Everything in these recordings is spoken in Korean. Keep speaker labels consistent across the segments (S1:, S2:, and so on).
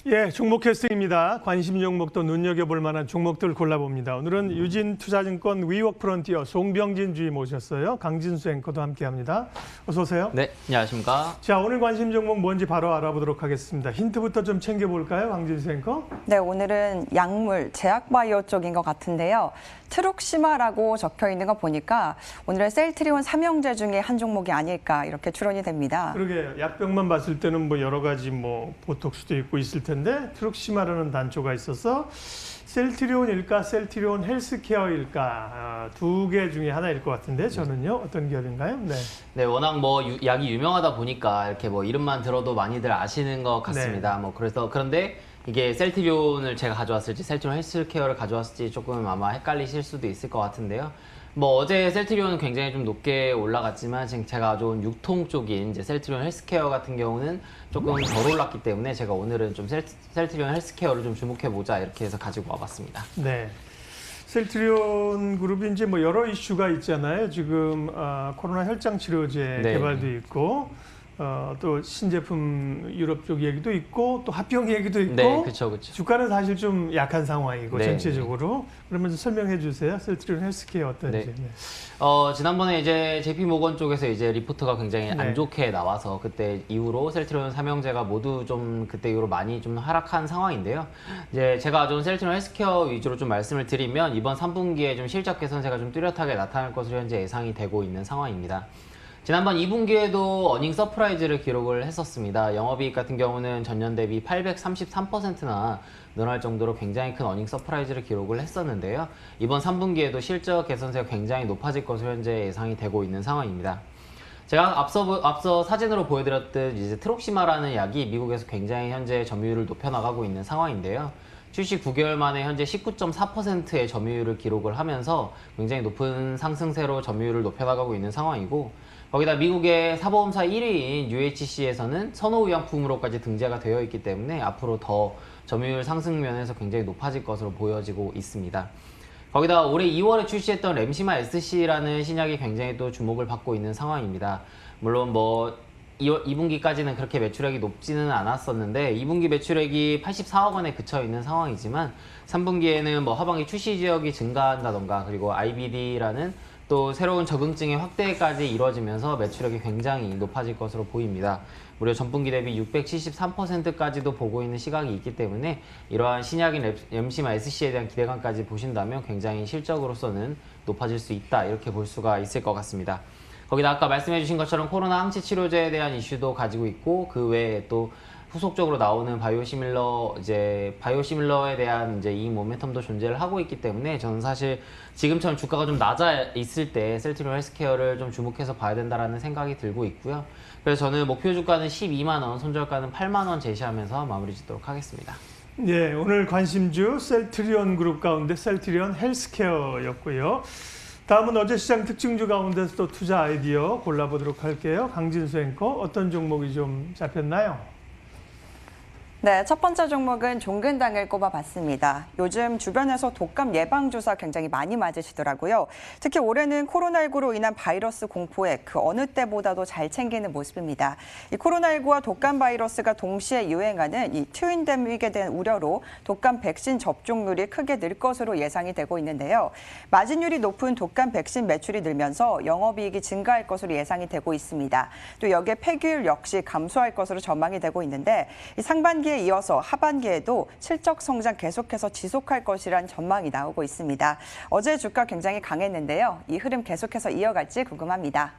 S1: 예, 종목 캐스팅입니다. 관심 종목도 눈여겨볼 만한 종목들 골라봅니다. 오늘은 유진투자증권 위워크프론티어 송병진 주의 모셨어요. 강진수 앵커도 함께합니다. 어서 오세요.
S2: 네, 안녕하십니까.
S1: 자, 오늘 관심 종목 뭔지 바로 알아보도록 하겠습니다. 힌트부터 좀 챙겨볼까요, 강진수 앵커?
S3: 네, 오늘은 약물, 제약바이오 쪽인 것 같은데요. 트룩시마라고 적혀 있는 거 보니까 오늘은 셀트리온 삼형제 중에 한 종목이 아닐까 이렇게 추론이 됩니다.
S1: 그러게요. 약병만 봤을 때는 뭐 여러 가지 뭐 보톡스도 있고 있을 텐데 트룩시마라는 단초가 있어서 셀트리온일까, 셀트리온 헬스케어일까 두 개 중에 하나일 것 같은데 저는요 어떤 기업인가요? 네.
S2: 네, 워낙 뭐 약이 유명하다 보니까 이렇게 뭐 이름만 들어도 많이들 아시는 것 같습니다.
S1: 네.
S2: 뭐 그런데 이게 셀트리온을 제가 가져왔을지 셀트리온 헬스케어를 가져왔을지 조금 아마 헷갈리실 수도 있을 것 같은데요. 뭐 어제 셀트리온은 굉장히 좀 높게 올라갔지만 지금 제가 가져온 유통 쪽인 이제 셀트리온 헬스케어 같은 경우는 조금 덜 올랐기 때문에 제가 오늘은 좀 셀트리온 헬스케어를 좀 주목해 보자 이렇게 해서 가지고 와봤습니다.
S1: 네. 셀트리온 그룹이 이제 뭐 여러 이슈가 있잖아요. 지금 코로나 혈장 치료제
S2: 네.
S1: 개발도 있고 또 신제품 유럽 쪽 얘기도 있고 또 합병 얘기도 있고
S2: 네, 그렇죠.
S1: 주가는 사실 좀 약한 상황이고
S2: 네.
S1: 전체적으로 그러면 설명해 주세요. 셀트리온 헬스케어 어떤지.
S2: 네.
S1: 네.
S2: 지난번에 이제 JP모건 쪽에서 이제 리포트가 굉장히
S1: 네.
S2: 안 좋게 나와서 그때 이후로 셀트리온 삼형제가 모두 좀 그때 이후로 많이 좀 하락한 상황인데요. 이제 제가 좀 셀트리온 헬스케어 위주로 좀 말씀을 드리면 이번 3분기에 좀 실적 개선세가 좀 뚜렷하게 나타날 것으로 현재 예상이 되고 있는 상황입니다. 지난번 2분기에도 어닝 서프라이즈를 기록을 했었습니다. 영업이익 같은 경우는 전년 대비 833%나 늘어날 정도로 굉장히 큰 어닝 서프라이즈를 기록을 했었는데요. 이번 3분기에도 실적 개선세가 굉장히 높아질 것으로 현재 예상이 되고 있는 상황입니다. 제가 앞서 사진으로 보여드렸듯 이제 트록시마라는 약이 미국에서 굉장히 현재 점유율을 높여나가고 있는 상황인데요. 출시 9개월 만에 현재 19.4%의 점유율을 기록을 하면서 굉장히 높은 상승세로 점유율을 높여나가고 있는 상황이고 거기다 미국의 사보험사 1위인 UHC에서는 선호의약품으로까지 등재가 되어 있기 때문에 앞으로 더 점유율 상승 면에서 굉장히 높아질 것으로 보여지고 있습니다. 거기다 올해 2월에 출시했던 램시마 SC라는 신약이 굉장히 또 주목을 받고 있는 상황입니다. 물론 뭐 2분기까지는 그렇게 매출액이 높지는 않았었는데 2분기 매출액이 84억 원에 그쳐 있는 상황이지만 3분기에는 뭐 하반기 출시 지역이 증가한다던가 그리고 IBD라는 또 새로운 적응증의 확대까지 이루어지면서 매출액이 굉장히 높아질 것으로 보입니다. 무려 전분기 대비 673%까지도 보고 있는 시각이 있기 때문에 이러한 신약인 램시마 SC에 대한 기대감까지 보신다면 굉장히 실적으로서는 높아질 수 있다 이렇게 볼 수가 있을 것 같습니다. 거기다 아까 말씀해 주신 것처럼 코로나 항체 치료제에 대한 이슈도 가지고 있고 그 외에 또 후속적으로 나오는 바이오시밀러에 대한 이제 이 모멘텀도 존재를 하고 있기 때문에 저는 사실 지금처럼 주가가 좀 낮아 있을 때 셀트리온 헬스케어를 좀 주목해서 봐야 된다라는 생각이 들고 있고요. 그래서 저는 목표 주가는 12만 원, 손절가는 8만 원 제시하면서 마무리 짓도록 하겠습니다.
S1: 예, 오늘 관심주 셀트리온 그룹 가운데 셀트리온 헬스케어였고요. 다음은 어제 시장 특징주 가운데서 또 투자 아이디어 골라보도록 할게요. 강진수 앵커 어떤 종목이 좀 잡혔나요?
S3: 네, 첫 번째 종목은 종근당을 꼽아봤습니다. 요즘 주변에서 독감 예방주사 굉장히 많이 맞으시더라고요. 특히 올해는 코로나19로 인한 바이러스 공포에 그 어느 때보다도 잘 챙기는 모습입니다. 이 코로나19와 독감 바이러스가 동시에 유행하는 이 트윈데믹에 대한 우려로 독감 백신 접종률이 크게 늘 것으로 예상이 되고 있는데요. 마진율이 높은 독감 백신 매출이 늘면서 영업이익이 증가할 것으로 예상이 되고 있습니다. 또 여기에 폐기율 역시 감소할 것으로 전망이 되고 있는데 이 상반기에 이어서 하반기에도 실적 성장 계속해서 지속할 것이란 전망이 나오고 있습니다. 어제 주가 굉장히 강했는데요. 이 흐름 계속해서 이어갈지 궁금합니다.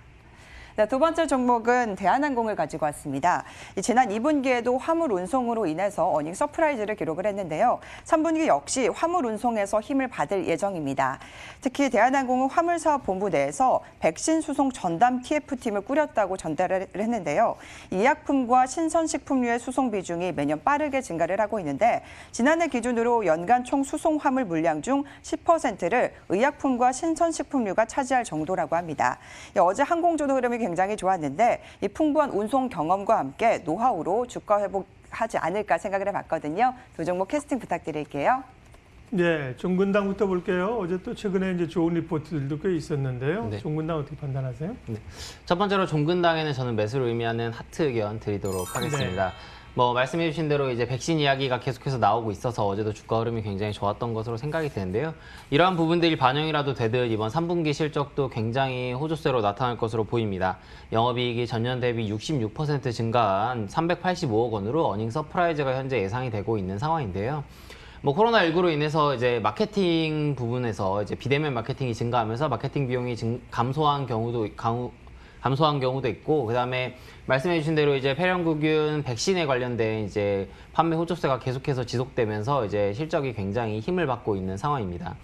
S3: 네, 두 번째 종목은 대한항공을 가지고 왔습니다. 지난 2분기에도 화물 운송으로 인해서 어닝 서프라이즈를 기록을 했는데요. 3분기 역시 화물 운송에서 힘을 받을 예정입니다. 특히 대한항공은 화물사업본부 내에서 백신 수송 전담 TF팀을 꾸렸다고 전달을 했는데요. 의약품과 신선식품류의 수송 비중이 매년 빠르게 증가를 하고 있는데 지난해 기준으로 연간 총 수송 화물 물량 중 10%를 의약품과 신선식품류가 차지할 정도라고 합니다. 어제 항공주도 흐름이 굉장히 좋았는데 이 풍부한 운송 경험과 함께 노하우로 주가 회복하지 않을까 생각을 해봤거든요. 두 종목 캐스팅 부탁드릴게요.
S1: 네, 종근당부터 볼게요. 어제 또 최근에 이제 좋은 리포트들도 꽤 있었는데요.
S2: 네.
S1: 종근당 어떻게 판단하세요?
S2: 네. 첫 번째로 종근당에는 저는 매수를 의미하는 하트 의견 드리도록 하겠습니다. 뭐 말씀해주신 대로 이제 백신 이야기가 계속해서 나오고 있어서 어제도 주가 흐름이 굉장히 좋았던 것으로 생각이 되는데요. 이러한 부분들이 반영이라도 되듯 이번 3분기 실적도 굉장히 호조세로 나타날 것으로 보입니다. 영업이익이 전년 대비 66% 증가한 385억 원으로 어닝 서프라이즈가 현재 예상이 되고 있는 상황인데요. 뭐 코로나19로 인해서 이제 마케팅 부분에서 이제 비대면 마케팅이 증가하면서 마케팅 비용이 감소한 경우도 있고, 그다음에 말씀해 주신 대로 이제 폐렴구균 백신에 관련된 이제 판매 호조세가 계속해서 지속되면서 이제 실적이 굉장히 힘을 받고 있는 상황입니다.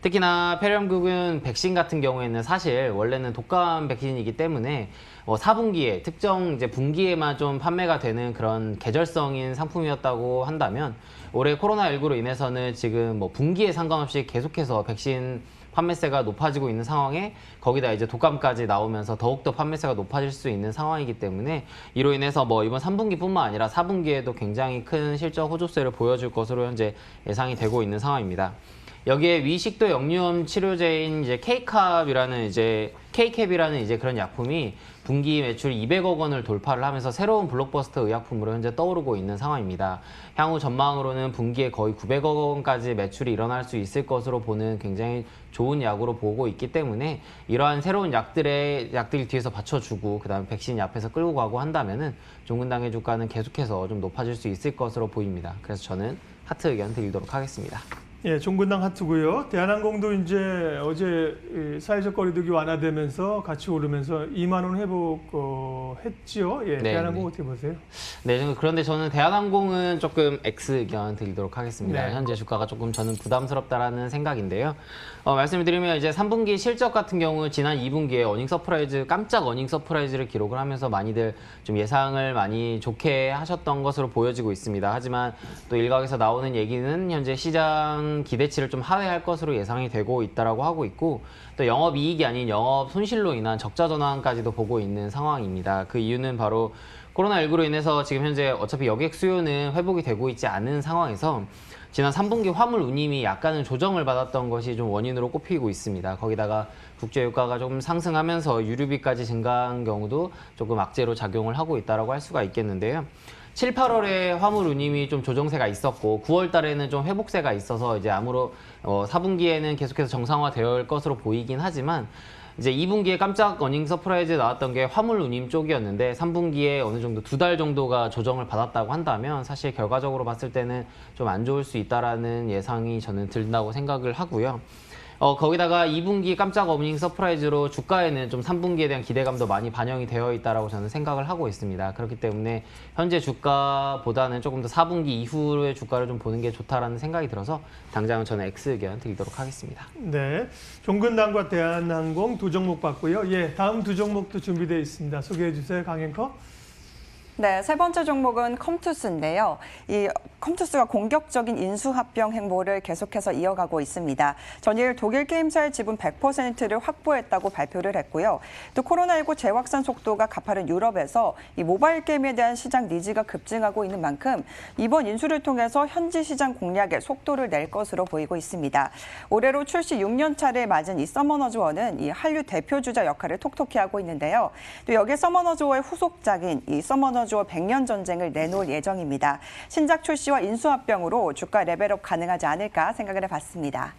S2: 특히나 폐렴구균 백신 같은 경우에는 사실 원래는 독감 백신이기 때문에 4분기에 특정 이제 분기에만 좀 판매가 되는 그런 계절성인 상품이었다고 한다면 올해 코로나19로 인해서는 지금 뭐 분기에 상관없이 계속해서 백신 판매세가 높아지고 있는 상황에 거기다 이제 독감까지 나오면서 더욱더 판매세가 높아질 수 있는 상황이기 때문에 이로 인해서 뭐 이번 3분기뿐만 아니라 4분기에도 굉장히 큰 실적 호조세를 보여줄 것으로 현재 예상이 되고 있는 상황입니다. 여기에 위식도 역류염 치료제인 이제 K캡이라는 이제 그런 약품이 분기 매출 200억 원을 돌파를 하면서 새로운 블록버스터 의약품으로 현재 떠오르고 있는 상황입니다. 향후 전망으로는 분기에 거의 900억 원까지 매출이 일어날 수 있을 것으로 보는 굉장히 좋은 약으로 보고 있기 때문에 이러한 새로운 약들이 뒤에서 받쳐주고 그다음에 백신이 앞에서 끌고 가고 한다면은 종근당의 주가는 계속해서 좀 높아질 수 있을 것으로 보입니다. 그래서 저는 하트 의견 드리도록 하겠습니다.
S1: 예, 종근당 하트고요. 대한항공도 이제 어제 사회적 거리두기 완화되면서 같이 오르면서 2만 원 회복했지요. 예,
S2: 네,
S1: 대한항공
S2: 네.
S1: 어떻게 보세요?
S2: 네, 그런데 저는 대한항공은 조금 X 의견 드리도록 하겠습니다.
S1: 네.
S2: 현재 주가가 조금 저는 부담스럽다라는 생각인데요. 말씀을 드리면 이제 3분기 실적 같은 경우 지난 2분기에 깜짝 어닝 서프라이즈를 기록을 하면서 많이들 좀 예상을 많이 좋게 하셨던 것으로 보여지고 있습니다. 하지만 또 일각에서 나오는 얘기는 현재 시장 기대치를 좀 하회할 것으로 예상이 되고 있다라고 하고 있고 또 영업이익이 아닌 영업 손실로 인한 적자 전환까지도 보고 있는 상황입니다. 그 이유는 바로 코로나19로 인해서 지금 현재 어차피 여객 수요는 회복이 되고 있지 않은 상황에서 지난 3분기 화물 운임이 약간은 조정을 받았던 것이 좀 원인으로 꼽히고 있습니다. 거기다가 국제유가가 조금 상승하면서 유류비까지 증가한 경우도 조금 악재로 작용을 하고 있다고 할 수가 있겠는데요. 7, 8월에 화물 운임이 좀 조정세가 있었고 9월 달에는 좀 회복세가 있어서 이제 4분기에는 계속해서 정상화될 것으로 보이긴 하지만 이제 2분기에 깜짝 어닝 서프라이즈 나왔던 게 화물 운임 쪽이었는데 3분기에 어느 정도 2달 정도가 조정을 받았다고 한다면 사실 결과적으로 봤을 때는 좀 안 좋을 수 있다라는 예상이 저는 든다고 생각을 하고요. 거기다가 2분기 깜짝 어닝 서프라이즈로 주가에는 좀 3분기에 대한 기대감도 많이 반영이 되어 있다라고 저는 생각을 하고 있습니다. 그렇기 때문에 현재 주가보다는 조금 더 4분기 이후의 주가를 좀 보는 게 좋다라는 생각이 들어서 당장은 저는 X 의견 드리도록 하겠습니다.
S1: 네, 종근당과 대한항공 두 종목 봤고요. 예, 다음 두 종목도 준비되어 있습니다. 소개해 주세요, 강앵커.
S3: 네, 세 번째 종목은 컴투스인데요. 이 컴투스가 공격적인 인수합병 행보를 계속해서 이어가고 있습니다. 전일 독일 게임사의 지분 100%를 확보했다고 발표를 했고요. 또 코로나19 재확산 속도가 가파른 유럽에서 이 모바일 게임에 대한 시장 니즈가 급증하고 있는 만큼 이번 인수를 통해서 현지 시장 공략에 속도를 낼 것으로 보이고 있습니다. 올해로 출시 6년 차를 맞은 이 서머너즈원은 이 한류 대표 주자 역할을 톡톡히 하고 있는데요. 또 여기에 서머너즈워의 후속작인 이 서머너즈워 100년 전쟁을 내놓을 예정입니다. 신작 출시와 인수합병으로 주가 레벨업 가능하지 않을까 생각을 해봤습니다.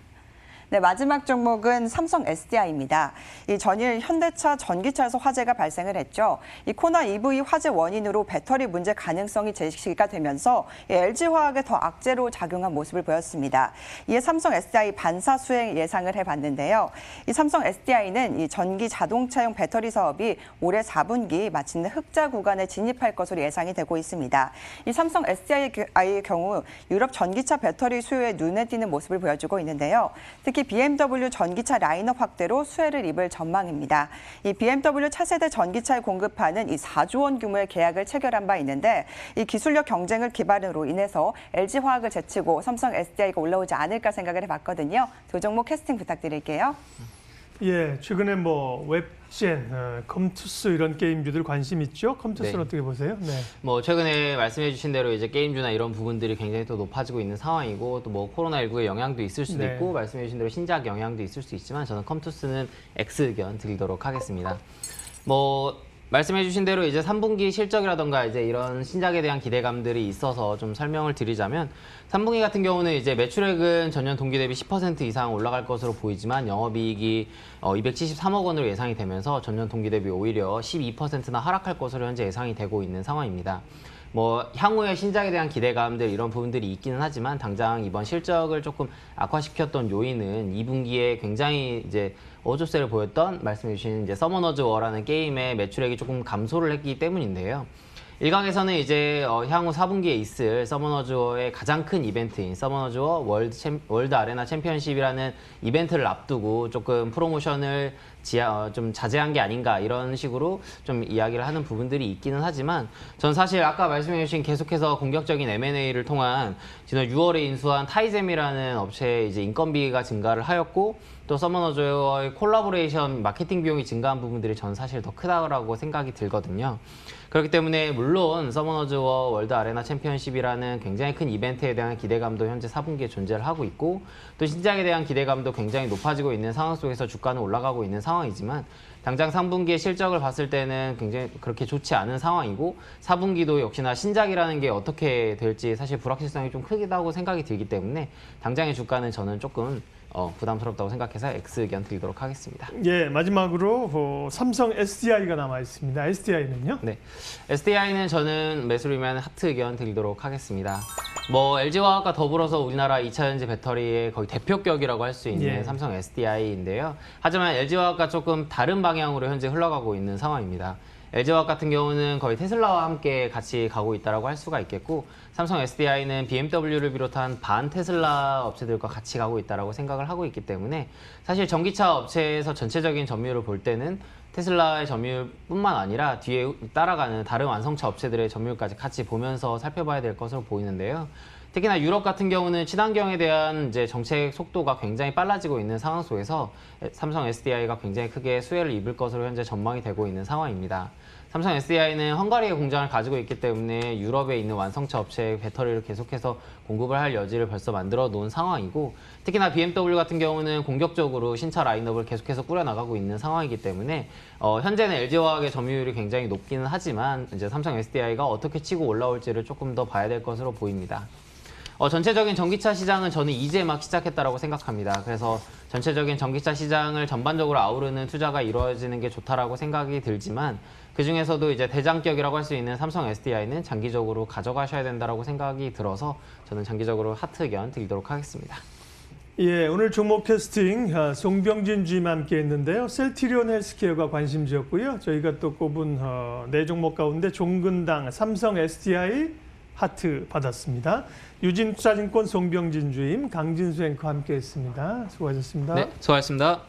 S3: 네, 마지막 종목은 삼성 SDI입니다. 이 전일 현대차 전기차에서 화재가 발생을 했죠. 이 코나 EV 화재 원인으로 배터리 문제 가능성이 제시가 되면서 LG화학에 더 악재로 작용한 모습을 보였습니다. 이에 삼성 SDI 반사 수행 예상을 해봤는데요. 이 삼성 SDI는 이 전기 자동차용 배터리 사업이 올해 4분기 마침내 흑자 구간에 진입할 것으로 예상이 되고 있습니다. 이 삼성 SDI의 경우 유럽 전기차 배터리 수요에 눈에 띄는 모습을 보여주고 있는데요. 특히 BMW 전기차 라인업 확대로 수혜를 입을 전망입니다. 이 BMW 차세대 전기차에 공급하는 이 4조 원 규모의 계약을 체결한 바 있는데 이 기술력 경쟁을 기반으로 인해서 LG화학을 제치고 삼성 SDI가 올라오지 않을까 생각을 해봤거든요. 두 종목 캐스팅 부탁드릴게요.
S1: 예, 최근에 뭐 웹젠, 컴투스 이런 게임주들 관심 있죠? 컴투스는
S2: 네.
S1: 어떻게 보세요? 네.
S2: 뭐 최근에 말씀해주신 대로 이제 게임주나 이런 부분들이 굉장히 또 높아지고 있는 상황이고 또 뭐 코로나19의 영향도 있을 수도
S1: 네.
S2: 있고 말씀해주신 대로 신작 영향도 있을 수 있지만 저는 컴투스는 X 의견 드리도록 하겠습니다. 뭐 말씀해주신 대로 이제 3분기 실적이라던가 이제 이런 신작에 대한 기대감들이 있어서 좀 설명을 드리자면 3분기 같은 경우는 이제 매출액은 전년 동기 대비 10% 이상 올라갈 것으로 보이지만 영업이익이 273억 원으로 예상이 되면서 전년 동기 대비 오히려 12%나 하락할 것으로 현재 예상이 되고 있는 상황입니다. 뭐 향후의 신작에 대한 기대감들 이런 부분들이 있기는 하지만 당장 이번 실적을 조금 악화시켰던 요인은 2분기에 굉장히 이제 어조세를 보였던 말씀해 주신 이제 서머너즈 워라는 게임의 매출액이 조금 감소를 했기 때문인데요. 일각에서는 이제 향후 4분기에 있을 서머너즈 워의 가장 큰 이벤트인 서머너즈 워 월드 아레나 챔피언십이라는 이벤트를 앞두고 조금 프로모션을 좀 자제한 게 아닌가 이런 식으로 좀 이야기를 하는 부분들이 있기는 하지만 전 사실 아까 말씀해 주신 계속해서 공격적인 M&A를 통한 지난 6월에 인수한 타이젬이라는 업체의 이제 인건비가 증가를 하였고 또 서머너즈와의 콜라보레이션 마케팅 비용이 증가한 부분들이 전 사실 더 크다고 생각이 들거든요. 그렇기 때문에 물론 서머너즈와 월드 아레나 챔피언십이라는 굉장히 큰 이벤트에 대한 기대감도 현재 4분기에 존재를 하고 있고 또 신작에 대한 기대감도 굉장히 높아지고 있는 상황 속에서 주가는 올라가고 있는 상황이지만 당장 3분기의 실적을 봤을 때는 굉장히 그렇게 좋지 않은 상황이고 4분기도 역시나 신작이라는 게 어떻게 될지 사실 불확실성이 좀 크다고 생각이 들기 때문에 당장의 주가는 저는 조금 부담스럽다고 생각해서 X 의견 드리도록 하겠습니다.
S1: 예, 마지막으로 삼성 SDI가 남아 있습니다. SDI는요?
S2: 네, SDI는 저는 매수이면 하트 의견 드리도록 하겠습니다. 뭐 LG화학과 더불어서 우리나라 2차전지 배터리의 거의 대표격이라고 할 수 있는
S1: 예.
S2: 삼성 SDI인데요. 하지만 LG화학과 조금 다른 방향으로 현재 흘러가고 있는 상황입니다. LG화학 같은 경우는 거의 테슬라와 함께 같이 가고 있다고 할 수가 있겠고 삼성 SDI는 BMW를 비롯한 반 테슬라 업체들과 같이 가고 있다고 생각을 하고 있기 때문에 사실 전기차 업체에서 전체적인 점유율을 볼 때는 테슬라의 점유율뿐만 아니라 뒤에 따라가는 다른 완성차 업체들의 점유율까지 같이 보면서 살펴봐야 될 것으로 보이는데요. 특히나 유럽 같은 경우는 친환경에 대한 이제 정책 속도가 굉장히 빨라지고 있는 상황 속에서 삼성 SDI가 굉장히 크게 수혜를 입을 것으로 현재 전망이 되고 있는 상황입니다. 삼성 SDI는 헝가리에 공장을 가지고 있기 때문에 유럽에 있는 완성차 업체의 배터리를 계속해서 공급을 할 여지를 벌써 만들어 놓은 상황이고 특히나 BMW 같은 경우는 공격적으로 신차 라인업을 계속해서 꾸려나가고 있는 상황이기 때문에 현재는 LG화학의 점유율이 굉장히 높기는 하지만 이제 삼성 SDI가 어떻게 치고 올라올지를 조금 더 봐야 될 것으로 보입니다. 전체적인 전기차 시장은 저는 이제 막 시작했다라고 생각합니다. 그래서 전체적인 전기차 시장을 전반적으로 아우르는 투자가 이루어지는 게 좋다라고 생각이 들지만 그 중에서도 이제 대장격이라고 할 수 있는 삼성 SDI는 장기적으로 가져가셔야 된다라고 생각이 들어서 저는 장기적으로 하트 의견 드리도록 하겠습니다.
S1: 예, 오늘 종목 캐스팅 송병진 주임과 함께 했는데요. 셀트리온 헬스케어가 관심지였고요. 저희가 또 꼽은 네 종목 가운데 종근당 삼성 SDI 하트 받았습니다. 유진투자증권 송병진 주임, 강진수 앵커와 함께했습니다. 수고하셨습니다.
S2: 네, 수고하셨습니다.